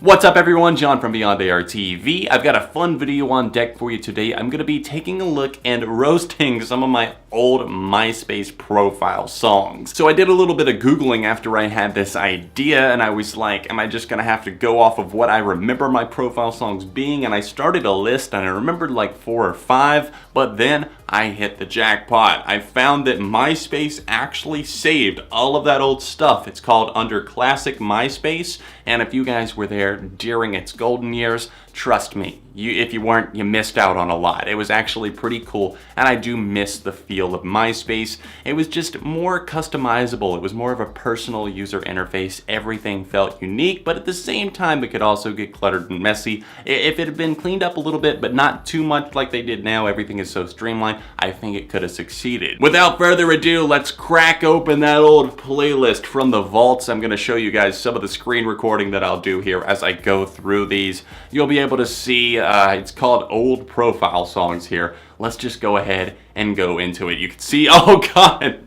What's up everyone, John from Beyond ARTV. I've got a fun video on deck for you today. I'm going to be taking a look and roasting some of my old Myspace profile songs. So I did a little bit of Googling after I had this idea, and I was like, am I just going to have to go off of what I remember my profile songs being? And I started a list and I remembered like 4 or 5, but then I hit the jackpot. I found that Myspace actually saved all of that old stuff. It's called Under Classic Myspace, and if you guys were there during its golden years, trust me, if you weren't, you missed out on a lot. It was actually pretty cool, and I do miss the feel of Myspace. It was just more customizable. It was more of a personal user interface. Everything felt unique, but at the same time, it could also get cluttered and messy. If it had been cleaned up a little bit, but not too much like they did now, everything is so streamlined, I think it could have succeeded. Without further ado, let's crack open that old playlist from the vaults. I'm going to show you guys some of the screen recording that I'll do here as I go through these. You'll be able to see, it's called Old Profile Songs here. Let's just go ahead and go into it. You can see, oh god,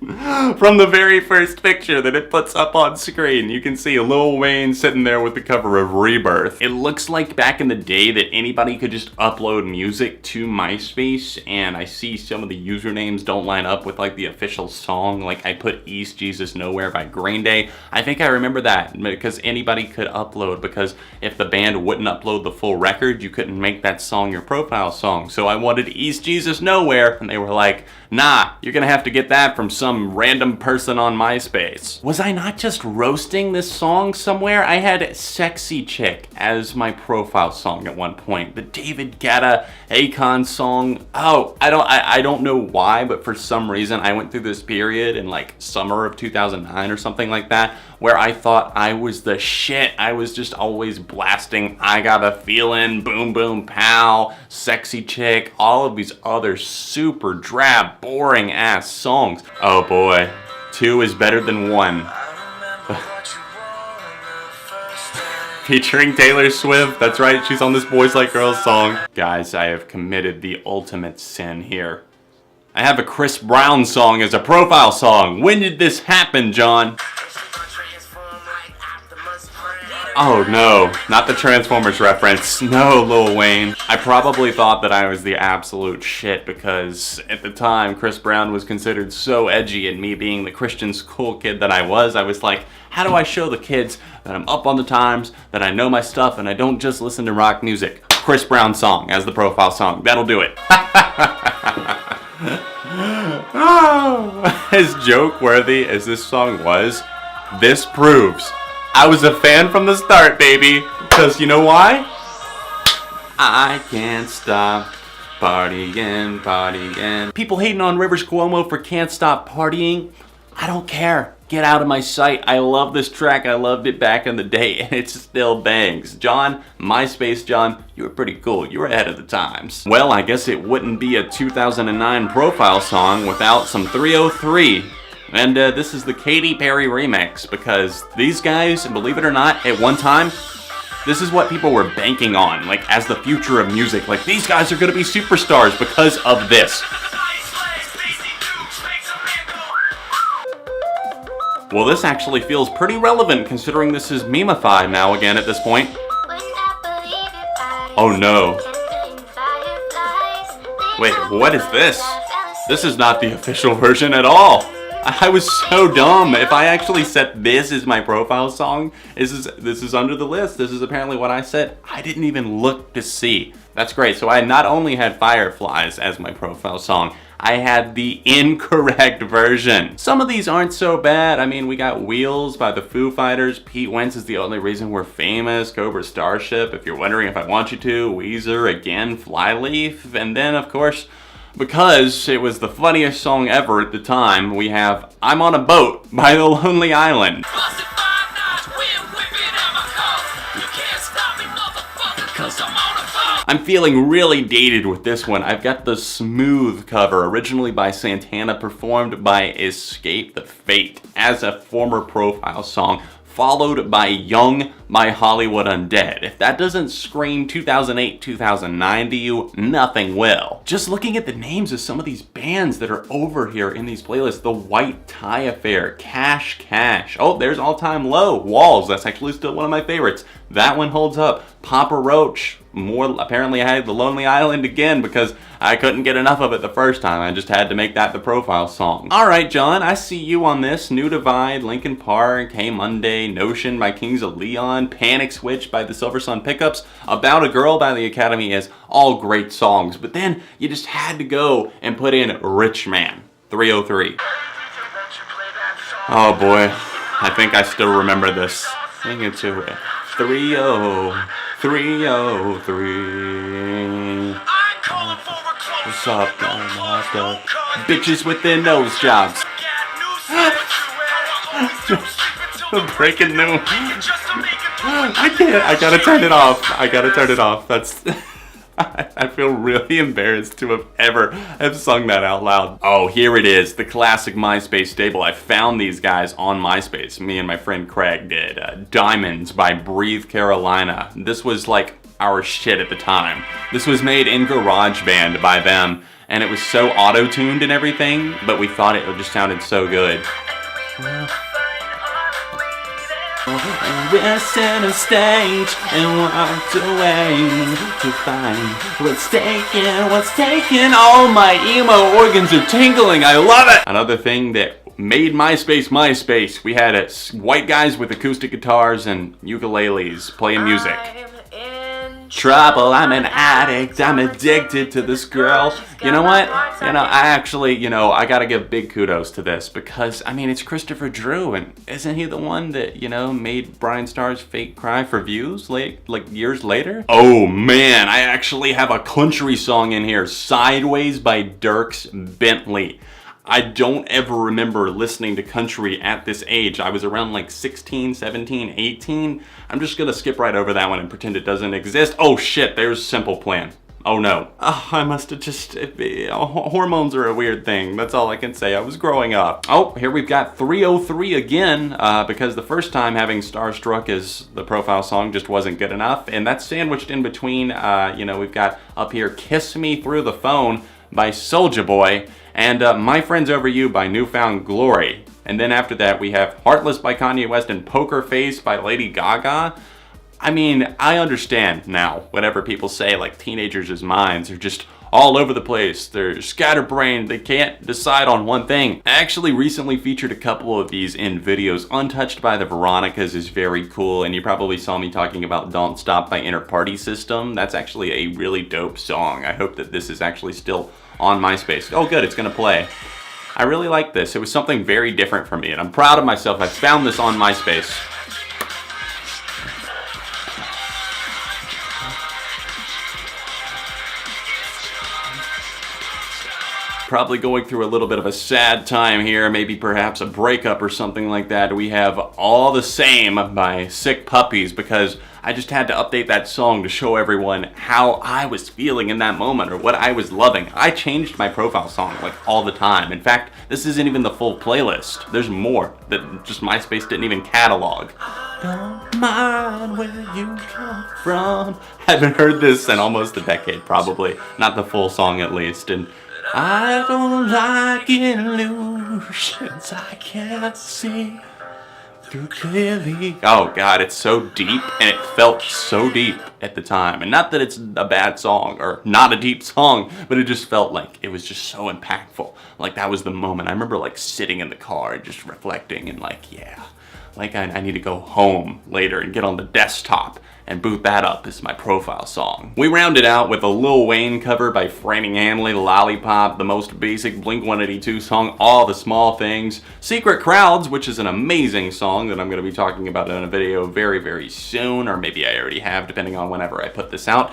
from the very first picture that it puts up on screen, you can see Lil Wayne sitting there with the cover of Rebirth. It looks like back in the day that anybody could just upload music to MySpace, and I see some of the usernames don't line up with like the official song. Like I put East Jesus Nowhere by Green Day. I think I remember that because anybody could upload, because if the band wouldn't upload the full record, you couldn't make that song your profile song. So I wanted East Jesus Nowhere, and they were like, nah, you're gonna have to get that from some random person on MySpace. Was I not just roasting this song somewhere? I had Sexy Chick as my profile song at one point. The David Guetta Akon song. Oh, I don't know why, but for some reason I went through this period in like summer of 2009 or something like that, where I thought I was the shit. I was just always blasting I Got a Feeling, Boom Boom Pow, Sexy Chick, all of these other super drab, boring ass songs. Oh boy, 2 is better than 1. Featuring Taylor Swift, that's right, she's on this Boys Like Girls song. Guys, I have committed the ultimate sin here. I have a Chris Brown song as a profile song. When did this happen, John? Oh no, not the Transformers reference. No, Lil Wayne. I probably thought that I was the absolute shit because at the time Chris Brown was considered so edgy, and me being the Christian school kid that I was like, how do I show the kids that I'm up on the times, that I know my stuff, and I don't just listen to rock music? Chris Brown song as the profile song. That'll do it. Oh, as joke-worthy as this song was, this proves I was a fan from the start, baby. Because you know why? I can't stop partying, partying. People hating on Rivers Cuomo for Can't Stop Partying. I don't care. Get out of my sight. I love this track. I loved it back in the day, and it still bangs. John, MySpace John, you were pretty cool. You were ahead of the times. Well, I guess it wouldn't be a 2009 profile song without some 303. And this is the Katy Perry remix, because these guys, believe it or not, at one time, this is what people were banking on, like as the future of music. Like, these guys are gonna be superstars because of this. Well, this actually feels pretty relevant considering this is meme-ified now again at this point. Oh no. Wait, what is this? This is not the official version at all. I was so dumb. If I actually set this as my profile song, this is under the list. This is apparently what I said. I didn't even look to see. That's great. So I not only had Fireflies as my profile song, I had the incorrect version. Some of these aren't so bad. I mean, we got Wheels by the Foo Fighters. Pete Wentz is the only reason we're famous. Cobra Starship, If You're Wondering If I Want You To. Weezer again, Flyleaf. And then, of course, because it was the funniest song ever at the time, we have I'm on a Boat by The Lonely Island. I'm feeling really dated with this one. I've got the smooth cover, originally by Santana, performed by Escape the Fate as a former profile song followed by Young by Hollywood Undead. If that doesn't scream 2008, 2009 to you, nothing will. Just looking at the names of some of these bands that are over here in these playlists: The White Tie Affair, Cash Cash. Oh, there's All Time Low, Walls. That's actually still one of my favorites. That one holds up. Papa Roach. Apparently I had The Lonely Island again because I couldn't get enough of it the first time. I just had to make that the profile song. Alright, John, I see you on this. New Divide, Linkin Park, Hey Monday, Notion by Kings of Leon, Panic Switch by the Silver Sun Pickups, About a Girl by the Academy is all great songs. But then you just had to go and put in Rich Man, 303. Oh boy, I think I still remember this. Sing it to it. 303. What's up, bitches with their nose jobs. Breaking news. I can't. I gotta turn it off. That's. I feel really embarrassed to have ever sung that out loud. Oh, here it is, the classic MySpace staple. I found these guys on MySpace. Me and my friend Craig did. Diamonds by Breathe Carolina. This was like our shit at the time. This was made in GarageBand by them, and it was so auto-tuned and everything, but we thought it just sounded so good. We're center stage and walked away to find what's taken. All my emo organs are tingling. I love it. Another thing that made MySpace. We had white guys with acoustic guitars and ukuleles playing music. Trouble, I'm an addict, I'm addicted to this girl. You know what? I gotta give big kudos to this because, I mean, it's Christopher Drew, and isn't he the one that, made Brian Starr's fake cry for views, like years later? Oh man, I actually have a country song in here, Sideways by Dierks Bentley. I don't ever remember listening to country at this age. I was around like 16, 17, 18. I'm just gonna skip right over that one and pretend it doesn't exist. Oh shit, there's Simple Plan. Oh no. Oh, I must have just... hormones are a weird thing. That's all I can say. I was growing up. Oh, here we've got 303 again, because the first time having Starstruck as the profile song just wasn't good enough. And that's sandwiched in between, we've got up here Kiss Me Through the Phone by Soulja Boy, and My Friends Over You by Newfound Glory. And then after that we have Heartless by Kanye West and Poker Face by Lady Gaga. I mean, I understand now whenever people say like teenagers' minds are just all over the place. They're scatterbrained, they can't decide on one thing. I actually recently featured a couple of these in videos. Untouched by the Veronicas is very cool, and you probably saw me talking about Don't Stop by Inner Party System. That's actually a really dope song. I hope that this is actually still on MySpace. Oh good, it's gonna play. I really like this. It was something very different for me, and I'm proud of myself. I found this on MySpace. Probably going through a little bit of a sad time here, maybe perhaps a breakup or something like that. We have All the Same by Sick Puppies, because I just had to update that song to show everyone how I was feeling in that moment or what I was loving. I changed my profile song like all the time. In fact, this isn't even the full playlist. There's more that just MySpace didn't even catalog. Don't mind where you come from. Haven't heard this in almost a decade, probably. Not the full song at least. And I don't like illusions I can't see through clearly. Oh god, it's so deep, and it felt so deep at the time. And not that it's a bad song or not a deep song, but it just felt like it was just so impactful. Like that was the moment. I remember like sitting in the car and just reflecting and like, yeah, like I need to go home later and get on the desktop and boot that up as my profile song. We rounded out with a Lil Wayne cover by Framing Hanley, Lollipop, the most basic Blink-182 song, All the Small Things, Secret Crowds, which is an amazing song that I'm going to be talking about in a video very, very soon, or maybe I already have, depending on whenever I put this out.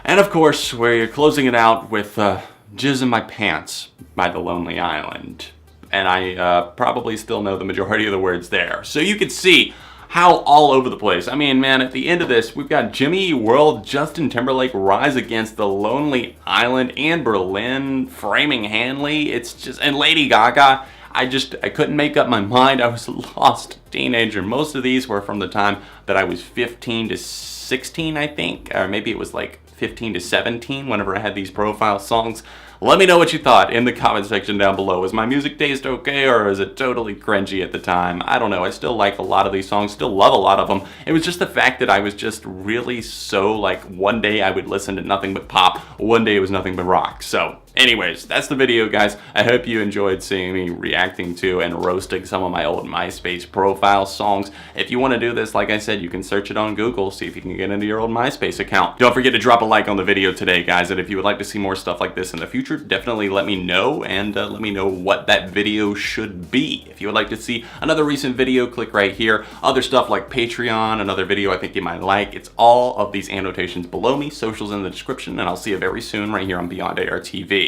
And of course, we're closing it out with Jizz in My Pants by The Lonely Island. And I probably still know the majority of the words there. So you can see how all over the place. I mean, man, at the end of this, we've got Jimmy Eat World, Justin Timberlake, Rise Against, The Lonely Island, and Berlin, Framing Hanley. It's just, and Lady Gaga. I couldn't make up my mind. I was a lost teenager. Most of these were from the time that I was 15 to 16, I think, or maybe it was like 15 to 17 whenever I had these profile songs. Let me know what you thought in the comment section down below. Was my music taste okay, or is it totally cringy at the time? I don't know. I still like a lot of these songs, still love a lot of them. It was just the fact that I was just really so, like, one day I would listen to nothing but pop, one day it was nothing but rock. So anyways, that's the video, guys. I hope you enjoyed seeing me reacting to and roasting some of my old MySpace profile songs. If you want to do this, like I said, you can search it on Google, see if you can get into your old MySpace account. Don't forget to drop a like on the video today, guys, and if you would like to see more stuff like this in the future, definitely let me know, and let me know what that video should be. If you would like to see another recent video, click right here. Other stuff like Patreon, another video I think you might like. It's all of these annotations below me, socials in the description, and I'll see you very soon right here on Beyond ARTV.